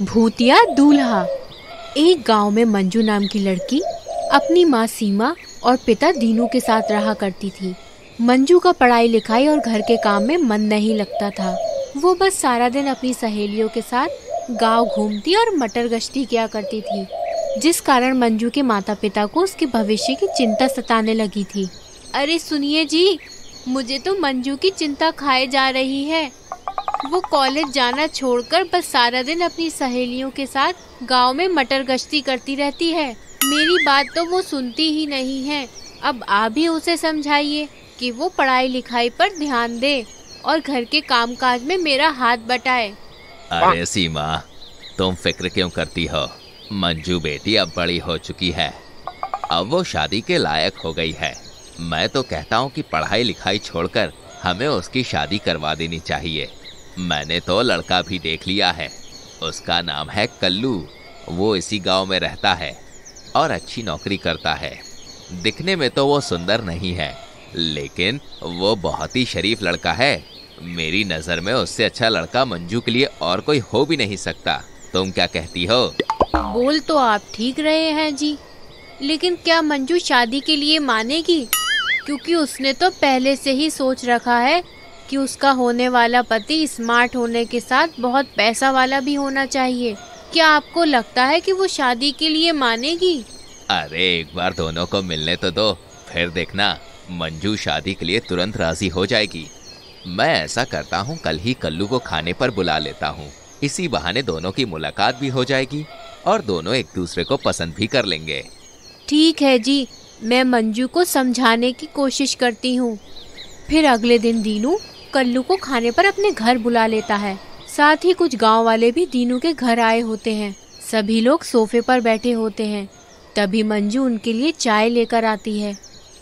भूतिया दूल्हा। एक गांव में मंजू नाम की लड़की अपनी माँ सीमा और पिता दीनू के साथ रहा करती थी। मंजू का पढ़ाई लिखाई और घर के काम में मन नहीं लगता था। वो बस सारा दिन अपनी सहेलियों के साथ गांव घूमती और मटर गश्ती किया करती थी, जिस कारण मंजू के माता पिता को उसके भविष्य की चिंता सताने लगी थी। अरे सुनिए जी, मुझे तो मंजू की चिंता खाए जा रही है। वो कॉलेज जाना छोड़कर बस सारा दिन अपनी सहेलियों के साथ गांव में मटर गश्ती करती रहती है। मेरी बात तो वो सुनती ही नहीं है। अब आप भी उसे समझाइए कि वो पढ़ाई लिखाई पर ध्यान दे और घर के कामकाज में मेरा हाथ बटाए। अरे सीमा, तुम फिक्र क्यों करती हो? मंजू बेटी अब बड़ी हो चुकी है, अब वो शादी के लायक हो गई है। मैं तो कहता हूँ कि पढ़ाई लिखाई छोड़कर हमें उसकी शादी करवा देनी चाहिए। मैंने तो लड़का भी देख लिया है, उसका नाम है कल्लू। वो इसी गांव में रहता है और अच्छी नौकरी करता है। दिखने में तो वो सुंदर नहीं है, लेकिन वो बहुत ही शरीफ लड़का है। मेरी नज़र में उससे अच्छा लड़का मंजू के लिए और कोई हो भी नहीं सकता। तुम क्या कहती हो? बोल तो आप ठीक रहे हैं जी, लेकिन क्या मंजू शादी के लिए मानेगी? क्योंकि उसने तो पहले से ही सोच रखा है कि उसका होने वाला पति स्मार्ट होने के साथ बहुत पैसा वाला भी होना चाहिए। क्या आपको लगता है कि वो शादी के लिए मानेगी? अरे एक बार दोनों को मिलने तो दो, फिर देखना मंजू शादी के लिए तुरंत राजी हो जाएगी। मैं ऐसा करता हूँ, कल ही कल्लू को खाने पर बुला लेता हूँ। इसी बहाने दोनों की मुलाकात भी हो जाएगी और दोनों एक दूसरे को पसंद भी कर लेंगे। ठीक है जी, मैं मंजू को समझाने की कोशिश करती हूँ। फिर अगले दिन दीनू कल्लू को खाने पर अपने घर बुला लेता है। साथ ही कुछ गांव वाले भी दीनू के घर आए होते हैं। सभी लोग सोफे पर बैठे होते हैं। तभी मंजू उनके लिए चाय लेकर आती है।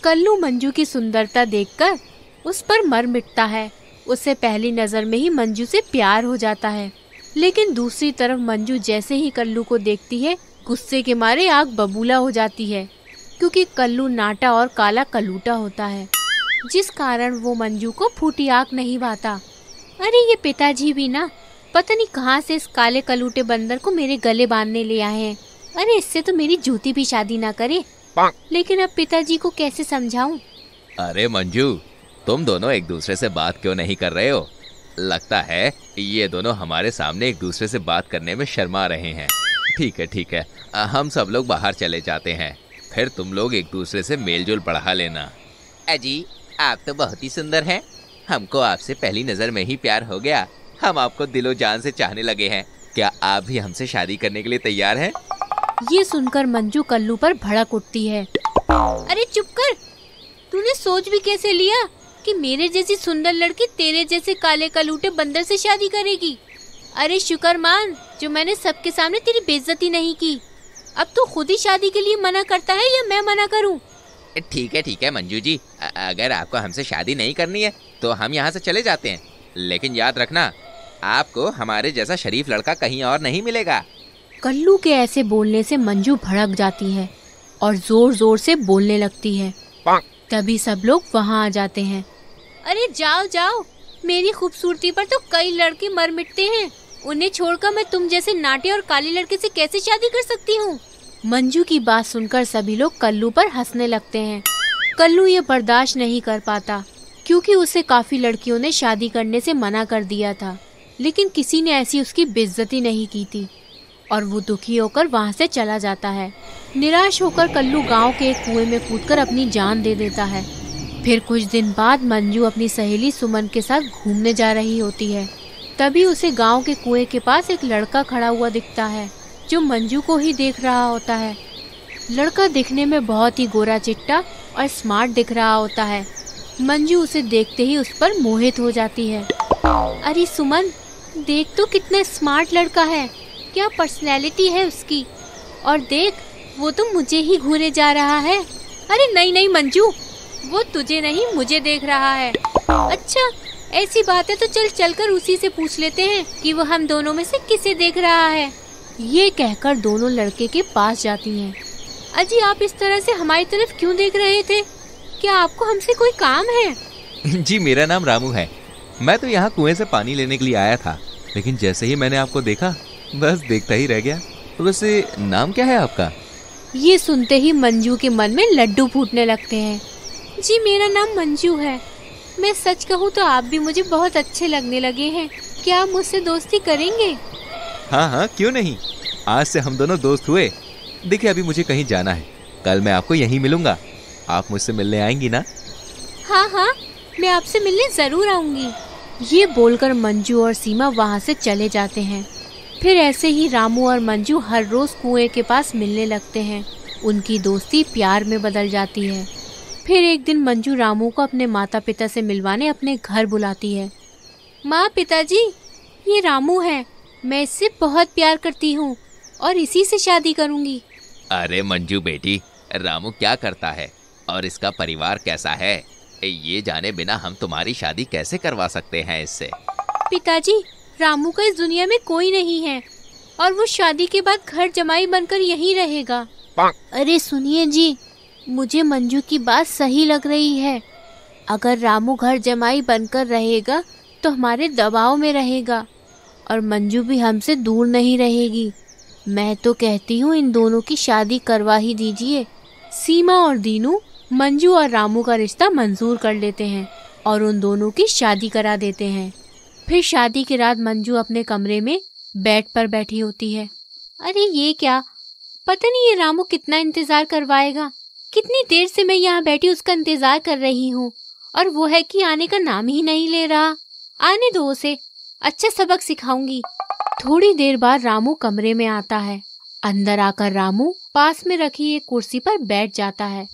कल्लू मंजू की सुंदरता देखकर उस पर मर मिटता है। उससे पहली नजर में ही मंजू से प्यार हो जाता है। लेकिन दूसरी तरफ मंजू जैसे ही कल्लू को देखती है, गुस्से के मारे आग बबूला हो जाती है, क्योंकि कल्लू नाटा और काला कलूटा होता है, जिस कारण वो मंजू को फूटी आंख नहीं भाता। अरे ये पिताजी भी ना पता नहीं कहाँ से इस काले कलूटे बंदर को मेरे गले बांधने ले आए हैं। अरे इससे तो मेरी जूती भी शादी ना करे। लेकिन अब पिताजी को कैसे समझाऊं? अरे मंजू, तुम दोनों एक दूसरे से बात क्यों नहीं कर रहे हो? लगता है ये दोनों हमारे सामने एक दूसरे से बात करने में शर्मा रहे हैं। ठीक है, हम सब लोग बाहर चले जाते हैं, फिर तुम लोग एक दूसरे से मेलजोल बढ़ा लेना। अजी, आप तो बहुत ही सुंदर हैं। हमको आपसे पहली नजर में ही प्यार हो गया। हम आपको दिलो जान से चाहने लगे हैं। क्या आप भी हमसे शादी करने के लिए तैयार हैं? ये सुनकर मंजू कल्लू पर भड़क उठती है। अरे चुप कर, तूने सोच भी कैसे लिया कि मेरे जैसी सुंदर लड़की तेरे जैसे काले कलूटे बंदर से शादी करेगी? अरे शुक्र मान जो मैंने सबके सामने तेरी बेइज्जती नहीं की। अब तू खुद ही शादी के लिए मना करता है या मैं मना करूं? ठीक है मंजू जी, अगर आपको हमसे शादी नहीं करनी है तो हम यहाँ से चले जाते हैं। लेकिन याद रखना, आपको हमारे जैसा शरीफ लड़का कहीं और नहीं मिलेगा। कल्लू के ऐसे बोलने से मंजू भड़क जाती है और जोर जोर से बोलने लगती है। तभी सब लोग वहाँ आ जाते हैं। अरे जाओ जाओ, मेरी खूबसूरती पर तो कई लड़के मर मिटते हैं। उन्हें छोड़कर मैं तुम जैसे नाटे और काले लड़के से कैसे शादी कर सकती हूँ? मंजू की बात सुनकर सभी लोग कल्लू पर हंसने लगते हैं। कल्लू ये बर्दाश्त नहीं कर पाता, क्योंकि उसे काफी लड़कियों ने शादी करने से मना कर दिया था, लेकिन किसी ने ऐसी उसकी बेइज्जती नहीं की थी और वो दुखी होकर वहाँ से चला जाता है। निराश होकर कल्लू गांव के एक कुएं में कूदकर अपनी जान दे देता है। फिर कुछ दिन बाद मंजू अपनी सहेली सुमन के साथ घूमने जा रही होती है। तभी उसे गांव के कुएं के पास एक लड़का खड़ा हुआ दिखता है, जो मंजू को ही देख रहा होता है। लड़का दिखने में बहुत ही गोरा चिट्टा और स्मार्ट दिख रहा होता है। मंजू उसे देखते ही उस पर मोहित हो जाती है। अरे सुमन, देख तो कितना स्मार्ट लड़का है, क्या पर्सनैलिटी है उसकी, और देख वो तो मुझे ही घूरे जा रहा है। अरे नहीं मंजू, वो तुझे नहीं मुझे देख रहा है। अच्छा ऐसी बात है तो चलकर उसी से पूछ लेते हैं कि वो हम दोनों में से किसे देख रहा है। ये कहकर दोनों लड़के के पास जाती हैं। अजी आप इस तरह से हमारी तरफ क्यों देख रहे थे? क्या आपको हमसे कोई काम है? जी मेरा नाम रामू है। मैं तो यहाँ कुएं से पानी लेने के लिए आया था, लेकिन जैसे ही मैंने आपको देखा बस देखता ही रह गया। वैसे नाम क्या है आपका? ये सुनते ही मंजू के मन में लड्डू फूटने लगते हैं। जी मेरा नाम मंजू है। मैं सच कहूँ तो आप भी मुझे बहुत अच्छे लगने लगे हैं। क्या आप मुझसे दोस्ती करेंगे? हाँ हाँ, क्यों नहीं। आज से हम दोनों दोस्त हुए। देखिए अभी मुझे कहीं जाना है, कल मैं आपको यहीं मिलूंगा। आप मुझसे मिलने आएंगी ना? हाँ हाँ, मैं आपसे मिलने जरूर आऊंगी। ये बोलकर मंजू और सीमा वहाँ से चले जाते हैं। फिर ऐसे ही रामू और मंजू हर रोज कुएं के पास मिलने लगते हैं। उनकी दोस्ती प्यार में बदल जाती है। फिर एक दिन मंजू रामू को अपने माता पिता से मिलवाने अपने घर बुलाती है। माँ, पिताजी, ये रामू है। मैं इससे बहुत प्यार करती हूँ और इसी से शादी करूँगी। अरे मंजू बेटी, रामू क्या करता है और इसका परिवार कैसा है, ये जाने बिना हम तुम्हारी शादी कैसे करवा सकते हैं इससे? पिताजी, रामू का इस दुनिया में कोई नहीं है और वो शादी के बाद घर जमाई बनकर यहीं रहेगा। अरे सुनिए जी, मुझे मंजू की बात सही लग रही है। अगर रामू घर जमाई बनकर रहेगा तो हमारे दबाव में रहेगा और मंजू भी हमसे दूर नहीं रहेगी। मैं तो कहती हूँ इन दोनों की शादी करवा ही दीजिए। सीमा और दीनू मंजू और रामू का रिश्ता मंजूर कर लेते हैं और उन दोनों की शादी करा देते हैं। फिर शादी की रात मंजू अपने कमरे में बेड पर बैठी होती है। अरे ये क्या, पता नहीं ये रामू कितना इंतजार करवाएगा। कितनी देर से मैं यहाँ बैठी उसका इंतजार कर रही हूँ और वो है कि आने का नाम ही नहीं ले रहा। आने दो उसे, अच्छा सबक सिखाऊंगी। थोड़ी देर बाद रामू कमरे में आता है। अंदर आकर रामू पास में रखी एक कुर्सी पर बैठ जाता है।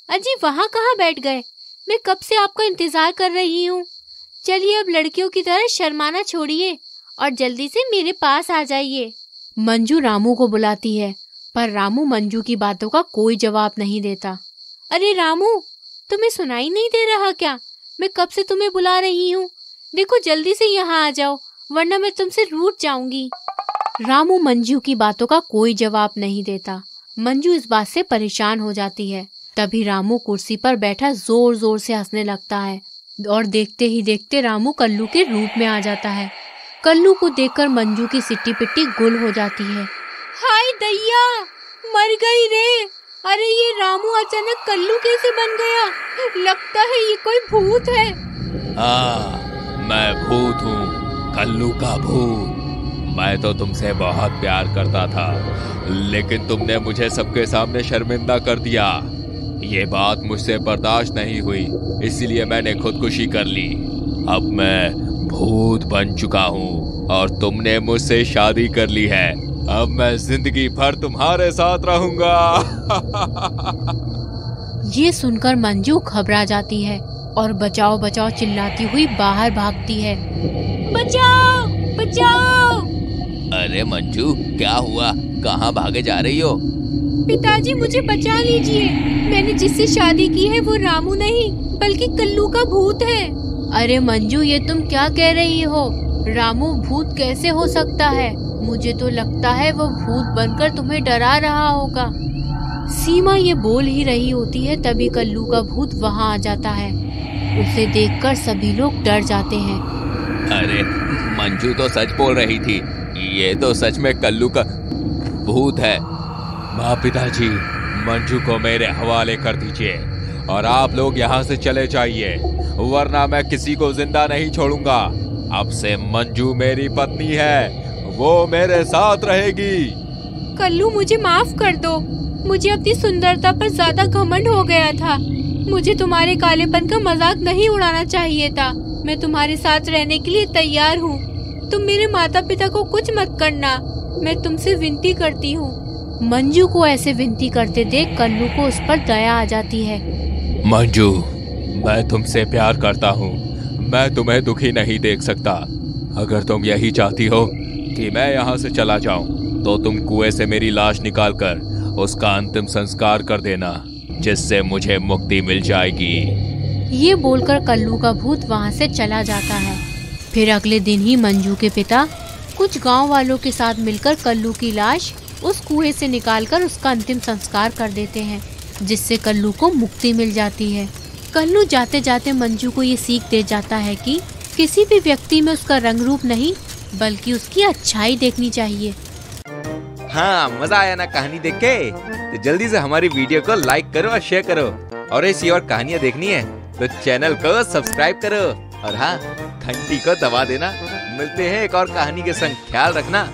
अजी वहाँ कहाँ बैठ गए? मैं कब से आपका इंतजार कर रही हूँ। चलिए अब लड़कियों की तरह शर्माना छोड़िए और जल्दी से मेरे पास आ जाइए। मंजू रामू को बुलाती है पर रामू मंजू की बातों का कोई जवाब नहीं देता। अरे रामू, तुम्हें सुनाई नहीं दे रहा क्या? मैं कब से तुम्हें बुला रही हूँ। देखो जल्दी से यहाँ आ जाओ वरना मैं तुमसे रूठ जाऊंगी। रामू मंजू की बातों का कोई जवाब नहीं देता। मंजू इस बात से परेशान हो जाती है। तभी रामू कुर्सी पर बैठा जोर जोर से हंसने लगता है और देखते ही देखते रामू कल्लू के रूप में आ जाता है। कल्लू को देखकर मंजू की सिट्टी पिट्टी गुल हो जाती है। हाय दैया, मर गई रे। अरे ये रामू अचानक कल्लू कैसे बन गया? लगता है ये कोई भूत है। मैं भूत हूँ, कल्लू का भूत। मैं तो तुमसे बहुत प्यार करता था लेकिन तुमने मुझे सबके सामने शर्मिंदा कर दिया। ये बात मुझसे बर्दाश्त नहीं हुई इसलिए मैंने खुदकुशी कर ली। अब मैं भूत बन चुका हूँ और तुमने मुझसे शादी कर ली है। अब मैं जिंदगी भर तुम्हारे साथ रहूंगा। ये सुनकर मंजू घबरा जाती है और बचाओ बचाओ चिल्लाती हुई बाहर भागती है। बचाओ बचाओ। अरे मंजू क्या हुआ, कहाँ भागे जा रही हो? पिताजी मुझे बचा लीजिए। मैंने जिससे शादी की है वो रामू नहीं बल्कि कल्लू का भूत है। अरे मंजू ये तुम क्या कह रही हो? रामू भूत कैसे हो सकता है? मुझे तो लगता है वो भूत बनकर तुम्हें डरा रहा होगा। सीमा ये बोल ही रही होती है तभी कल्लू का भूत वहाँ आ जाता है। उसे देखकर सभी लोग डर जाते हैं। अरे मंजू तो सच बोल रही थी, ये तो सच में कल्लू का भूत है। माँ पिताजी मंजू को मेरे हवाले कर दीजिए और आप लोग यहाँ से चले जाइए वरना मैं किसी को जिंदा नहीं छोड़ूंगा। अब से मंजू मेरी पत्नी है, वो मेरे साथ रहेगी। कल्लू मुझे माफ कर दो। मुझे अपनी सुंदरता पर ज्यादा घमंड हो गया था। मुझे तुम्हारे कालेपन का मजाक नहीं उड़ाना चाहिए था। मैं तुम्हारे साथ रहने के लिए तैयार हूँ। तुम मेरे माता पिता को कुछ मत करना, मैं तुमसे विनती करती हूँ। मंजू को ऐसे विनती करते देख कल्लू को उस पर दया आ जाती है। मंजू मैं तुमसे प्यार करता हूँ, मैं तुम्हें दुखी नहीं देख सकता। अगर तुम यही चाहती हो कि मैं यहाँ से चला जाऊँ तो तुम कुएं से मेरी लाश निकालकर उसका अंतिम संस्कार कर देना जिससे मुझे मुक्ति मिल जाएगी। ये बोलकर कल्लू का भूत वहाँ से चला जाता है। फिर अगले दिन ही मंजू के पिता कुछ गांव वालों के साथ मिलकर कल्लू की लाश उस कुएं से निकालकर उसका अंतिम संस्कार कर देते हैं जिससे कल्लू को मुक्ति मिल जाती है। कल्लू जाते जाते मंजू को ये सीख दे जाता है कि किसी भी व्यक्ति में उसका रंग रूप नहीं बल्कि उसकी अच्छाई देखनी चाहिए। हाँ, मजा आया ना कहानी देख के? तो जल्दी से हमारी वीडियो को लाइक करो और शेयर करो, और ऐसी और कहानियाँ देखनी है तो चैनल को सब्सक्राइब करो, और हाँ, घंटी को दबा देना। मिलते हैं एक और कहानी के संग, ख्याल रखना।